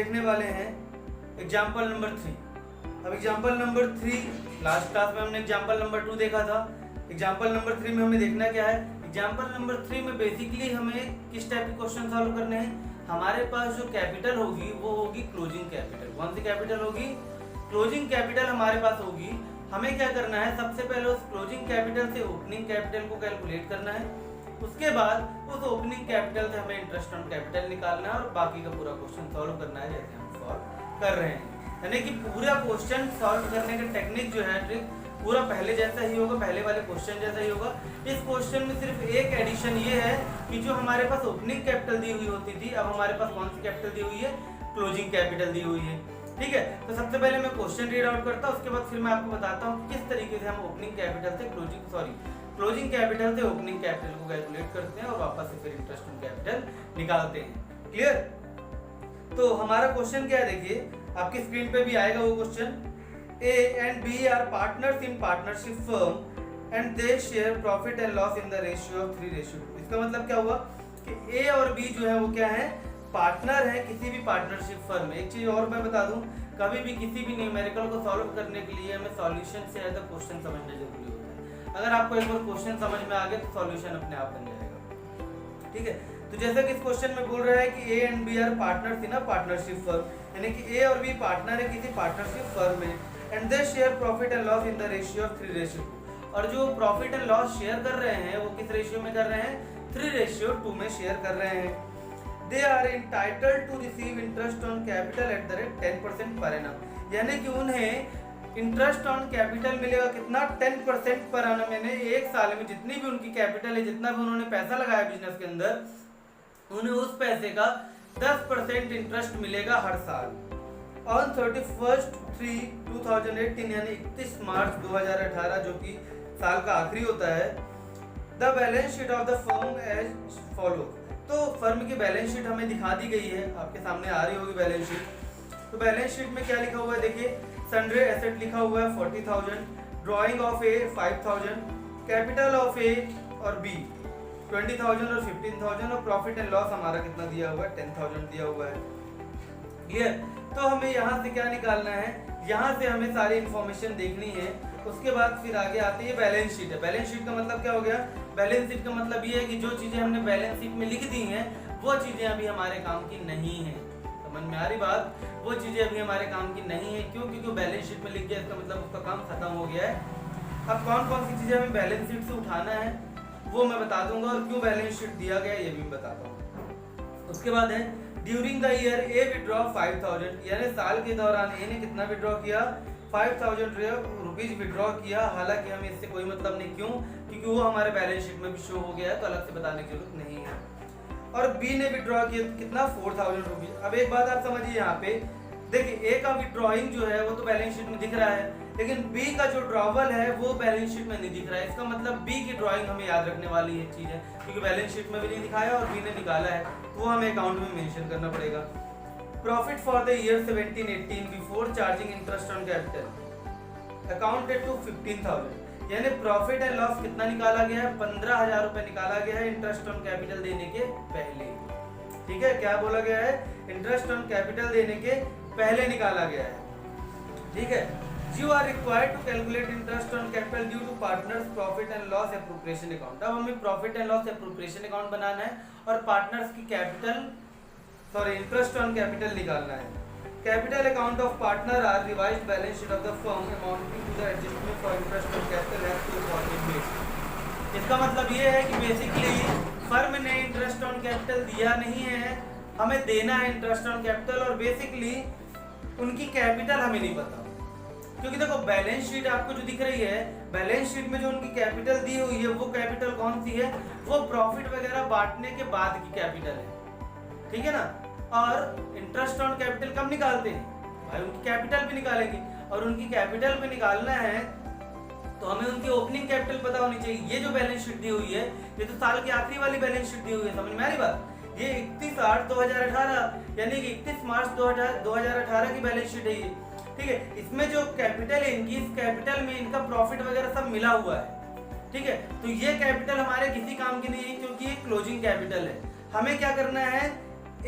देखने वाले हैं एग्जाम्पल नंबर 3। अब एग्जाम्पल नंबर 3 लास्ट क्लास में हमने एग्जाम्पल नंबर 2 देखा था। एग्जाम्पल नंबर 3 में हमें देखना क्या है, एग्जाम्पल नंबर 3 में बेसिकली हमें किस टाइप के क्वेश्चन सॉल्व करने हैं। हमारे पास जो कैपिटल होगी वो होगी क्लोजिंग कैपिटल। कौन सी कैपिटल होगी? क्लोजिंग कैपिटल हमारे पास होगी। हमें क्या करना है, सबसे पहले उस क्लोजिंग कैपिटल से ओपनिंग कैपिटल को कैलकुलेट करना है। उसके बाद उस ओपनिंग कैपिटल से हमें इंटरेस्ट ऑन कैपिटल निकालना है और बाकी का पूरा क्वेश्चन सॉल्व करना है जैसे हम सॉल्व कर रहे हैं। यानी कि पूरा क्वेश्चन सॉल्व करने का टेक्निक जो है, ट्रिक पूरा पहले जैसा ही होगा, पहले वाले क्वेश्चन जैसा ही होगा। इस क्वेश्चन में सिर्फ एक एडिशन ये है कि जो हमारे पास ओपनिंग कैपिटल दी हुई होती थी, अब हमारे पास कौन सी कैपिटल दी हुई है? क्लोजिंग कैपिटल दी हुई है। ठीक है, तो सबसे पहले मैं क्वेश्चन रीड आउट करता हूँ, उसके बाद फिर मैं आपको बताता हूँ किस तरीके से हम ओपनिंग कैपिटल से क्लोजिंग कैपिटल से ओपनिंग कैपिटल को कैलकुलेट करते हैं और वापस से फिर इंटरेस्ट ऑन कैपिटल निकालते हैं। क्लियर? तो हमारा क्वेश्चन क्या है, देखिए आपकी स्क्रीन पे भी आएगा वो question. A and B are partners in partnership firm and they share profit and loss in the ratio of 3:2। इसका मतलब क्या हुआ कि A और B जो है वो क्या है? पार्टनर है किसी भी पार्टनरशिप फर्म में। एक चीज और मैं बता दूं, कभी भी किसी भी न्यूमेरिकल को सॉल्व करने के लिए हमें सॉल्यूशन से ज्यादा क्वेश्चन समझना जरूरी होता है। अगर आपको एक बार क्वेश्चन समझ में आ गया तो सॉल्यूशन अपने आप बन जाएगा। ठीक है, तो जैसा कि इस क्वेश्चन में बोल रहा है कि A and B are partners in a partnership firm, यानी कि A और B पार्टनर है किसी पार्टनरशिप फर्म में, and they share profit and loss in the ratio of 3:2। और जो प्रॉफिट एंड लॉस शेयर कर रहे हैं वो किस रेशियो में कर रहे हैं? 3:2 में शेयर कर रहे हैं। They are entitled to receive interest on capital at the rate 10% पर एनम, यानी कि उन्हें इंटरेस्ट ऑन कैपिटल मिलेगा कितना? 10% पर एनम। यानी एक साल में जितनी भी उनकी कैपिटल है, जितना भी उन्होंने पैसा लगाया बिजनेस के अंदर, उन्हें उस पैसे का 10% इंटरेस्ट मिलेगा हर साल। ऑन 31/3/2018 यानी 31 मार्च 2018 जो कि साल का आखिरी होता है, the balance sheet of the firm as follow. तो फर्म की बैलेंस शीट हमें दिखा दी गई है, आपके सामने आ रही होगी बैलेंस शीट। तो बैलेंस शीट में क्या लिखा हुआ है, देखिए सन्ड्री एसेट लिखा हुआ है 40,000, drawing of A 5,000, capital of A और बी 20,000 और 15,000 और प्रॉफिट एंड लॉस हमारा कितना दिया हुआ है? 10,000 दिया हुआ है। क्लियर? तो हमें यहाँ से क्या निकालना है, यहाँ से हमें सारी इंफॉर्मेशन देखनी है। उसके बाद फिर आगे आती है बैलेंस शीट है। बैलेंस शीट का मतलब क्या हो गया? बैलेंस शीट का मतलब ये है कि जो चीजें हमने बैलेंस शीट में लिख दी हैं वो चीजें अभी हमारे काम की नहीं है। समझ में आ रही बात? वो चीजें अभी हमारे काम की नहीं है। क्यों? क्योंकि बैलेंस शीट में लिख गया इसका मतलब उसका काम खत्म हो गया है। अब कौन कौन सी चीजें हमें बैलेंस शीट से उठाना है वो मैं बता दूंगा, और क्यों बैलेंस शीट दिया गया ये भी बताता हूँ। उसके बाद है during the year A withdraw 5,000, यानी साल के दौरान ए ने कितना विड्रॉ किया? 5,000 रुपीज विड्रॉ किया। हालांकि हमें इससे कोई मतलब नहीं, क्यों? क्योंकि वो हमारे बैलेंस शीट में भी शो हो गया है, तो अलग से बताने की जरूरत नहीं है। और बी ने विड्रॉ किया कितना? 4,000 रुपीज। अब एक बात आप समझिए, यहाँ पे देखिए ए का विड्रॉइंग जो है वो तो बैलेंस शीट में दिख रहा है, लेकिन बी का जो ड्रॉवल है वो बैलेंस शीट में नहीं दिख रहा है। इसका मतलब बी की ड्राइंग हमें याद रखने वाली ये चीज है, क्योंकि बैलेंस शीट में भी नहीं दिखाया और बी ने निकाला है, तो वो हमें अकाउंट में मेंशन करना पड़ेगा। Profit for the year 17-18 before charging interest on capital accounted to 15,000, यानी प्रॉफिट एंड लॉस कितना निकाला गया है? 15,000 रुपए निकाला गया है इंटरेस्ट ऑन कैपिटल देने के पहले। ठीक है, क्या बोला गया है? इंटरेस्ट ऑन कैपिटल देने के पहले निकाला गया है। ठीक है, You are required to calculate interest on capital due to partners profit and loss appropriation account। अब हमें profit and loss appropriation account बनाना है और पार्टनर्स की इंटरेस्ट ऑन कैपिटल निकालना है। Capital account of partner are revised balance sheet of the firm amounting to the adjustment for interest on capital has to accounting base. इसका मतलब ये है कि बेसिकली फर्म ने इंटरेस्ट ऑन कैपिटल दिया नहीं है, हमें देना है इंटरेस्ट ऑन कैपिटल, और बेसिकली उनकी कैपिटल हमें नहीं पता। क्योंकि देखो बैलेंस शीट आपको जो दिख रही है, बैलेंस शीट में जो उनकी कैपिटल दी हुई है वो कैपिटल कौन सी है? वो प्रॉफिट वगैरह बांटने के बाद की कैपिटल है। ठीक है ना? और इंटरेस्ट ऑन कैपिटल कब निकालते हैं? भाई उनकी कैपिटल भी निकालेंगे, और उनकी कैपिटल पे निकालना है तो हमें उनकी ओपनिंग कैपिटल पता होनी चाहिए। ये जो बैलेंस शीट दी हुई है ये तो साल की आखिरी वाली बैलेंस शीट दी हुई है, समझ में आ रही बात? ये 31/8/2018 यानी कि 31 मार्च 2018 की बैलेंस शीट है ये। ठीक है, इसमें जो कैपिटल है इनकी, इस कैपिटल में इनका प्रॉफिट वगैरह सब मिला हुआ है। ठीक है, तो ये कैपिटल हमारे किसी काम की नहीं है क्योंकि ये क्लोजिंग कैपिटल है। हमें क्या करना है?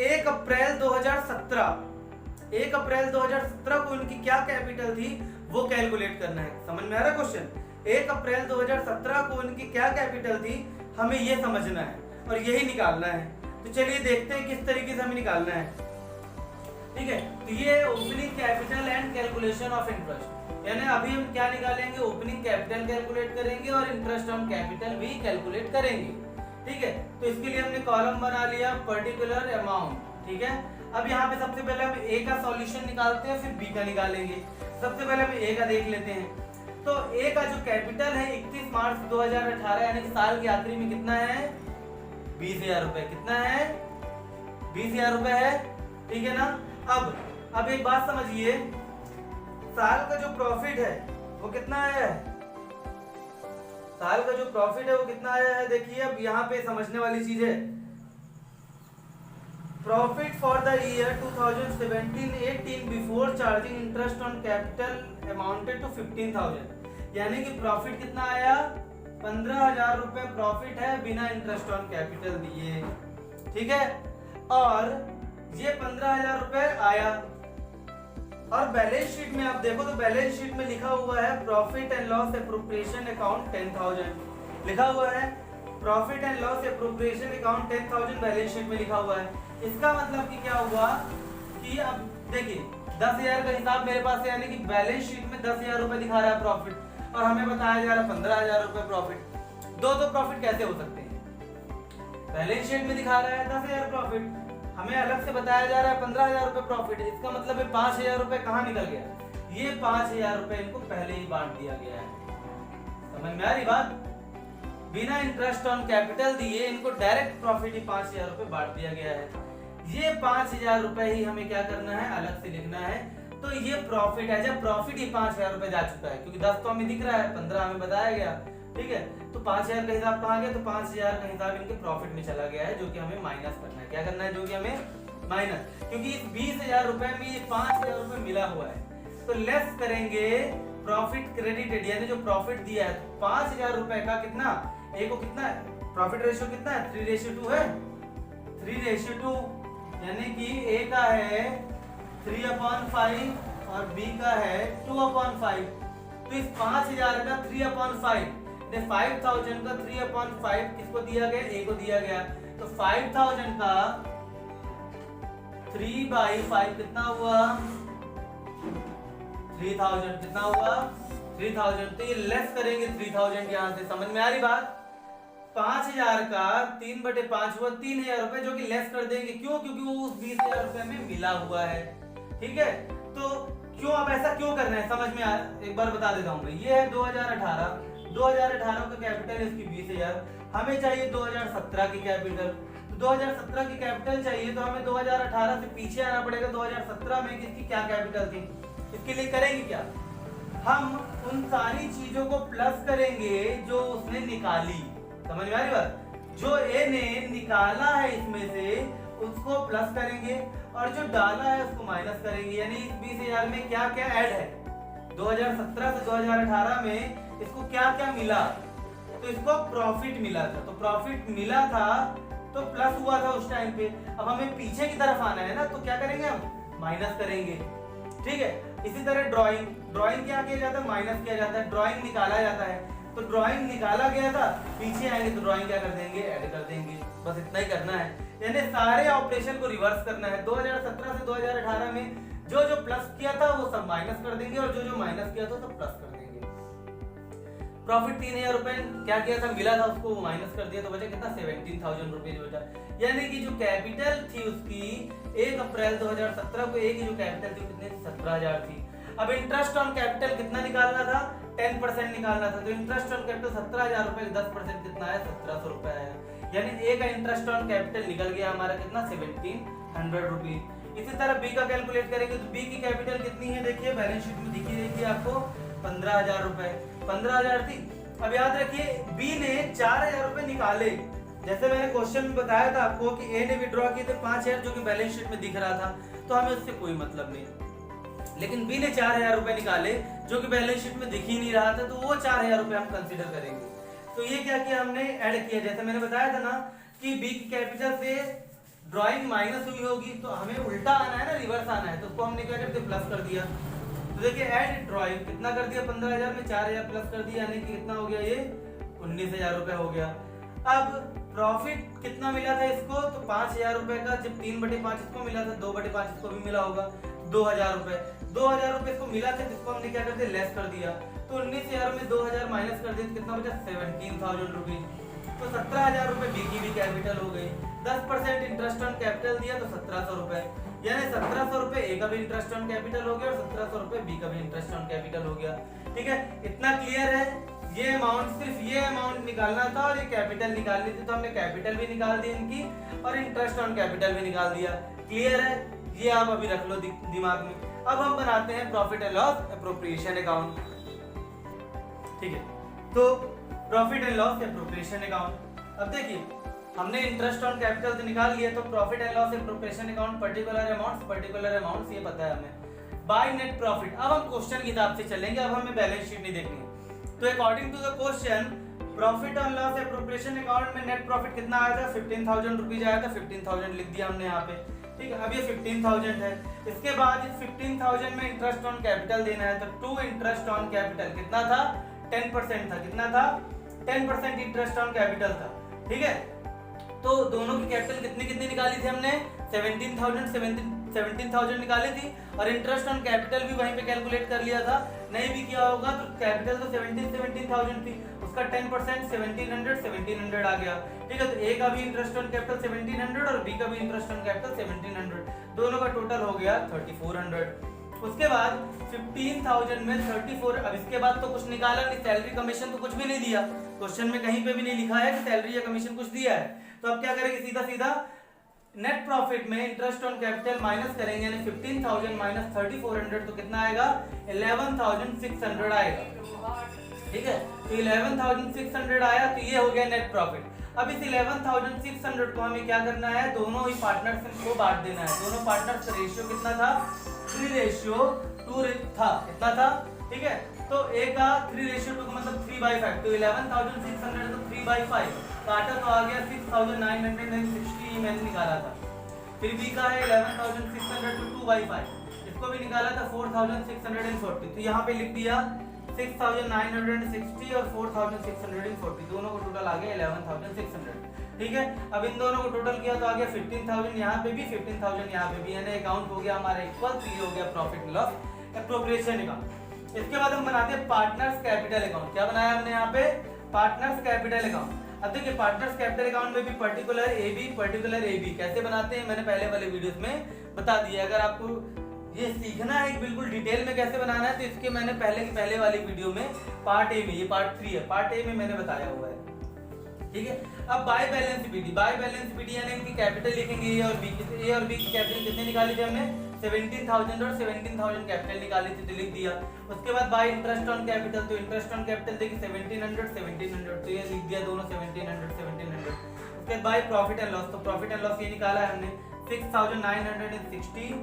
1 अप्रैल 2017 1 अप्रैल 2017 को इनकी क्या कैपिटल थी वो कैलकुलेट करना है। समझ में आ रहा क्वेश्चन? 1 अप्रैल 2017 को इनकी क्या कैपिटल थी हमें ये समझना है और यही निकालना है। तो चलिए देखते हैं किस तरीके से हमें निकालना है। ठीक है, तो ये opening capital and calculation of interest, यानी अभी हम क्या निकालेंगे, ओपनिंग कैपिटल कैलकुलेट करेंगे और इंटरेस्ट ऑन कैपिटल भी कैलकुलेट करेंगे। ठीक है, तो इसके लिए हमने कॉलम बना लिया पर्टिकुलर अमाउंट। ठीक है, अब यहाँ पे सबसे पहले हम ए का सॉल्यूशन निकालते हैं, फिर बी का निकालेंगे। सबसे पहले हम ए का देख लेते हैं। तो ए का जो कैपिटल है 31 मार्च 2018 यानी कि साल के आखिरी में कितना है, 20,000 रुपए। कितना है, 20,000 रुपए है। ठीक है ना। अब एक बात समझिए, साल का जो प्रॉफिट है वो कितना आया है, साल का जो प्रॉफिट है वो कितना आया है। देखिए अब यहाँ पे समझने वाली चीज है, profit for the year 2017-18 before charging interest on capital amounted to 15,000, यानी कि प्रॉफिट कितना आया, 15,000 रुपए प्रॉफिट है बिना इंटरेस्ट ऑन कैपिटल दिए। ठीक है, और ये 15,000 रुपए आया और बैलेंस शीट में आप देखो तो बैलेंस शीट में लिखा हुआ है profit and loss appropriation account 10,000 लिखा हुआ है। Profit and loss appropriation account 10,000 balance sheet में लिखा हुआ है। इसका मतलब कि क्या हुआ कि अब देखिए 10,000 का हिसाब मेरे पास है, यानी कि बैलेंस शीट में 10,000 रुपए दिखा रहा है प्रॉफिट और हमें बताया जा रहा है 15,000 रुपए प्रॉफिट। दो प्रॉफिट कैसे हो सकते हैं, बैलेंस शीट में दिखा रहा है 10,000 प्रॉफिट, हमें अलग से बताया जा रहा है 15,000 रुपए प्रॉफिट। इसका मतलब है 5,000 रुपए कहाँ निकल गया, ये 5,000 रुपए इनको पहले ही बांट दिया गया है। समझ में आ रही बात, बिना इंटरेस्ट ऑन कैपिटल दिए इनको डायरेक्ट प्रॉफिट ही 5,000 रुपए बांट दिया गया है। ये 5,000 रुपए ही हमें क्या करना है, अलग से लिखना है। तो ये प्रॉफिट है, जब प्रॉफिट ही 5,000 रुपए जा चुका है, क्योंकि 10 तो हमें दिख रहा है, 15 हमें बताया गया। ठीक है, तो 5,000 का हिसाब कहाँ गया, तो 5,000 का हिसाब इनके प्रॉफिट में चला गया है, जो कि हमें माइनस करना है। क्या करना है, जो कि हमें माइनस, क्योंकि इस 20,000 रुपए में ये 5,000 रुपए मिला हुआ है। तो लेस करेंगे प्रॉफिट क्रेडिटेड, यानी जो प्रॉफिट दिया है 5,000 रुपए का कितना, ए को कितना प्रॉफिट रेशियो कितना है, 3:2 है, 3:2, यानी कि ए का है 3/5 और बी का है 2/5। तो इस 5,000 का 3/5, 5,000 का 3/5 किसको दिया गया, ए को दिया गया। तो 5,000 का 3/5 कितना हुआ, 3,000 कितना हुआ, 3,000। तो ये लेस करेंगे 3,000 यहाँ से। समझ में आ रही बात, 5,000 का 3/5 हुआ 3,000 रुपए, जो कि लेस कर देंगे। क्यों, क्योंकि वो उस 20,000 रुपए में मिला हुआ है। ठीक है, तो क्यों, अब ऐसा क्यों करना है समझ में आ, एक बार बता देता हूँ मैं। ये है 2018 का कैपिटल इसकी 20,000, हमें चाहिए 2017 की कैपिटल। तो 2017 की कैपिटल चाहिए तो हमें 2018 से पीछे आना पड़ेगा। 2017 में किसकी क्या कैपिटल थी, इसके लिए करेंगे क्या, हम उन सारी चीजों को प्लस करेंगे जो उसने निकाली। समझ में आ रही बात, जो ए ने निकाला है इसमें से उसको प्लस करेंगे और जो डाला है उसको माइनस करेंगे। यानी इस 20,000 में क्या क्या ऐड है, 2017 से 2018 में इसको क्या क्या मिला, तो इसको प्रॉफिट मिला था। तो प्रॉफिट मिला था तो प्लस हुआ था उस टाइम पे। अब हमें पीछे की तरफ आना है ना, तो क्या करेंगे हम, माइनस करेंगे। ठीक है, इसी तरह ड्राइंग क्या किया जाता है, माइनस किया जाता है, ड्राइंग निकाला जाता है। तो ड्राइंग निकाला गया था, पीछे आएंगे तो ड्राइंग क्या कर देंगे, ऐड कर देंगे। बस इतना ही करना है, यानी सारे ऑपरेशन को रिवर्स करना है। 2017 से 2018 में जो जो प्लस किया था वो सब माइनस कर देंगे और जो जो माइनस किया था सब प्लस कर देंगे। प्रॉफिट 3,000 रुपए क्या किया था, मिला था, उसको माइनस कर दिया तो बचा कितना, 17,000 रुपए बचा। यानी कि जो कैपिटल थी उसकी 1 अप्रैल 2017 को एक ही जो कैपिटल थी कितनी, 17,000 थी। अब इंटरेस्ट ऑन कैपिटल कितना निकालना था, 10% निकालना था। तो इंटरेस्ट ऑन कैपिटल 17,000 रुपए, 10% कितना है, 1,700 रुपए है। यानी ए का इंटरेस्ट ऑन कैपिटल निकल गया हमारा कितना, 1,700 रुपीज। इसी तरह बी का कैलकुलेट करेंगे तो बी की कैपिटल कितनी है, देखिए बैलेंस शीट में दिखी देखिए आपको 15,000 रुपए, 15,000 थी। अब याद रखिए बी ने 4,000 रुपए निकाले, जैसे मैंने क्वेश्चन में बताया था आपको कि ए ने विड्रॉ किए थे 5,000 जो कि बैलेंस शीट में दिख रहा था, तो हमें उससे कोई मतलब नहीं। लेकिन बी ने 4,000 रुपए निकाले जो कि बैलेंस शीट में दिख ही नहीं रहा था, तो वो 4,000 रुपए हम कंसीडर करेंगे। तो ये क्या किया हमने, ऐड किया। जैसे मैंने बताया था ना कि बी की कैपिटल से ड्राइंग माइनस हुई होगी तो हमें उल्टा आना है ना, रिवर्स आना है, तो उसको हमने क्या करते प्लस कर दिया। तो देखिए ऐड ड्राइंग कितना कर दिया, 15,000 में 4,000 प्लस कर दिया, यानी कि कितना हो गया ये 19,000 रुपए हो गया। अब प्रॉफिट कितना मिला था इसको, तो 5,000 रुपए का, जब 3/5 इसको मिला था, 2/5 इसको भी मिला होगा, 2,000 रुपए। 2,000 रुपए इसको मिला था, जिसको हमने क्या करते लेस कर दिया। तो 19,000 में 2,000 माइनस कर दिया तो कितना बचा 17,000 रुपीज। तो 17,000 रुपए बी की भी कैपिटल हो गई। 10% इंटरेस्ट ऑन कैपिटल दिया तो 1,700 रुपए, यानी 1,700 रुपए ए का भी इंटरेस्ट ऑन कैपिटल हो गया और 1,700 रुपए बी का भी इंटरेस्ट ऑन कैपिटल हो गया। ठीक है, इतना क्लियर है। ये अमाउंट, सिर्फ ये अमाउंट निकालना था और ये कैपिटल निकालनी थी, तो हमने कैपिटल भी निकाल दी इनकी और इंटरेस्ट ऑन कैपिटल भी निकाल दिया। क्लियर है, ये आप अभी रख लो दिमाग में। अब हम बनाते हैं profit and loss appropriation account. ठीक है, तो profit and loss appropriation account. अब देखिए हमने इंटरेस्ट ऑन कैपिटल तो निकाल लिया, तो profit and loss appropriation account particular amounts ये पता है हमें। बाय नेट प्रॉफिट, अब हम क्वेश्चन की हिसाब से चलेंगे, अब हमें बैलेंस शीट नहीं देखनी। तो according to the question profit and loss appropriation account में नेट प्रॉफिट कितना आया था, 15,000 रुपीज आया था। 15,000 लिख दिया हमने यहाँ पे। ठीक है, अब ये 15,000 है। इसके बाद 15,000 में इंटरेस्ट ऑन कैपिटल देना है, तो टू इंटरेस्ट ऑन कैपिटल कितना था, 10% था। कितना था, 10% इंटरेस्ट ऑन कैपिटल था। ठीक है, तो दोनों की कैपिटल कितनी कितनी निकाली थी हमने, 17,000 निकाली थी, और इंटरेस्ट ऑन कैपिटल भी वहीं पे कैलकुलेट कर लिया था। नहीं भी किया होगा तो कैपिटल तो 17,000 थी, उसका 10% 1,700 आ गया। ठीक है, तो ए का भी इंटरेस्ट ऑन कैपिटल 1,700 और बी का भी इंटरेस्ट ऑन कैपिटल 1,700, दोनों का टोटल हो गया 3,400। उसके बाद 15,000 में 34, अब इसके बाद तो कुछ निकाला नहीं, सैलरी कमीशन तो कुछ भी नहीं दिया, क्वेश्चन में कहीं पे भी नहीं लिखा है कि सैलरी या कमीशन कुछ दिया है। तो अब क्या करेंगे, सीधा सीधा नेट प्रॉफिट में इंटरेस्ट ऑन कैपिटल माइनस करेंगे, यानी 15,000 माइनस 3,400 तो कितना आएगा, 11,600 आएगा। ठीक है, तो 11,600 आया, तो ये हो गया नेट प्रॉफिट। अब इस 11,600 को हमें क्या करना है, दोनों ही पार्टनर्स को बांट देना है। दोनों पार्टनर्स का रेशियो कितना था, 3:2 था। कितना था, ठीक है, तो ए का 3:2 का मतलब 3/5, तो 11,600 तो 3/5 काटा तो आ गया 6,960, मैंने निकाला था। फिर बी का है 11,600 तो 2/5, इसको भी निकाला था 4,640, तो यहाँ पे लिख दिया 6,960 और 4,640, दोनों को टोटल आ गया 11,600। ठीक है, अब इन दोनों को टोटल किया तो आ गया 15,000 यहाँ पे भी, 15,000 यहाँ पे भी, यानी अकाउंट हो गया हमारा इक्वल। तो ये हो गया प्रॉफिट लॉस एप्रोप्रिएशन अकाउंट। इसके बाद हम बनाते हैं पार्टनर्स कैपिटल अकाउंट। क्या बनाया हमने यहाँ पे, पार्टनर्स कैपिटल अकाउंट। अब देखिए पार्टनर्स कैपिटल अकाउंट में भी पर्टिकुलर ए बी कैसे बनाते हैं मैंने पहले वाले वीडियोस में बता दिया। अगर आपको ये सीखना है बिल्कुल डिटेल में कैसे बनाना है, तो इसके मैंने पहले वाली वीडियो में पार्ट ए में, ये पार्ट 3 है, पार्ट ए में मैंने बताया हुआ है। ठीक है, अब बाय बैलेंस बीडी यानी इनकी कैपिटल लिखेंगे, ए और बी की कैपिटल कितने निकाली थी हमने, 17,000 और 17,000 कैपिटल निकाली थी, तो लिख दिया। उसके बाद बाय इंटरेस्ट ऑन कैपिटल, तो इंटरेस्ट ऑन कैपिटल देखिए 1,700 तो ये लिख दिया दोनों 1,700। उसके बाद बाय प्रॉफिट एंड लॉस, तो प्रॉफिट एंड लॉस ये निकाला है हमने 6,960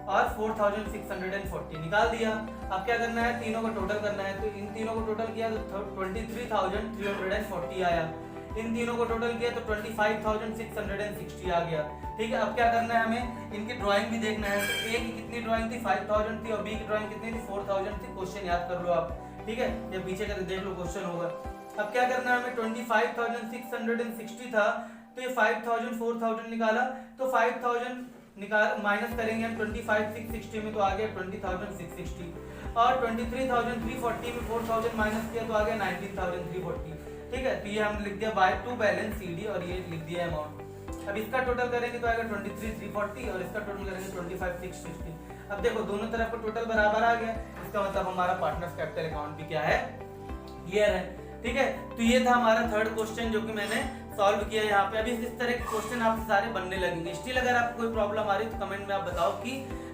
और 4,640 निकाल दिया। अब क्या करना है, तीनों को टोटल करना है, तो इन तीनों को टोटल किया तो 23,340 आया। इन तीनों को टोटल किया तो 25,660 आ गया। ठीक है, अब क्या करना है हमें, इनकी ड्राइंग भी देखना है। तो ए की कितनी ड्राइंग थी, 5,000 थी, और बी की ड्राइंग कितनी थी, 4,000 थी। क्वेश्चन याद कर लो आप, ठीक है, या पीछे का देख लो क्वेश्चन होगा। अब क्या करना है हमें, 25,660 था, तो ये 5,000 4,000 निकाला, तो 5,000 निकाल माइनस करेंगे हम 25,660 में, तो आ गया 20,660, और 23,340 में 4,000 माइनस किया तो आ गया 19,340। ठीक है, तो ये हम लिख दिया बाय टू बैलेंस CD, और ये लिख दिया अमाउंट। अब इसका टोटल करेंगे तो आएगा 23,340 और इसका टोटल करेंगे 25,660। अब देखो दोनों तरफ का टोटल बराबर आ गया, इसका मतलब हमारा पार्टनर्स कैपिटल अकाउंट भी क्या है, क्लियर है। ठीक है, तो ये था हमारा थर्ड क्वेश्चन जो कि मैंने सॉल्व किया यहाँ पे। अभी इस तरह के क्वेश्चन आपसे सारे बनने लगेंगे। स्टिल अगर आपको कोई प्रॉब्लम आ रही है तो कमेंट में आप बताओ कि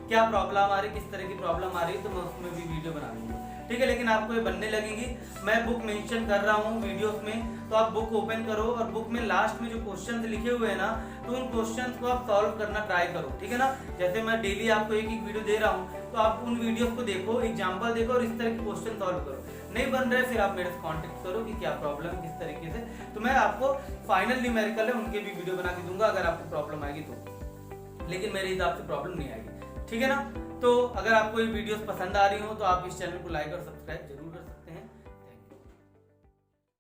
क्या प्रॉब्लम आ रही है, किस तरह की प्रॉब्लम आ रही है, तो मैं उसमें भी वीडियो बना दूंगा। ठीक है, लेकिन आपको ये बनने लगेगी। मैं बुक मेंशन कर रहा हूँ वीडियोस में, तो आप बुक ओपन करो और बुक में लास्ट में जो क्वेश्चंस लिखे हुए हैं ना, तो उन क्वेश्चंस को आप सॉल्व करना ट्राई करो। ठीक है ना, जैसे मैं डेली आपको एक वीडियो दे रहा हूँ, तो आप उन वीडियोस को देखो, एग्जाम्पल देखो और इस तरह के क्वेश्चन सॉल्व करो। नहीं बन रहे फिर आप मेरे से कॉन्टेक्ट करो कि क्या प्रॉब्लम किस तरीके से, तो मैं आपको फाइनल न्यूमेरिकल है उनके भी वीडियो बना के दूंगा अगर आपको प्रॉब्लम आएगी तो। लेकिन मेरे हिसाब से प्रॉब्लम नहीं आएगी। ठीक है ना। तो अगर आपको ये वीडियोस पसंद आ रही हो तो आप इस चैनल को लाइक और सब्सक्राइब जरूर कर सकते हैं।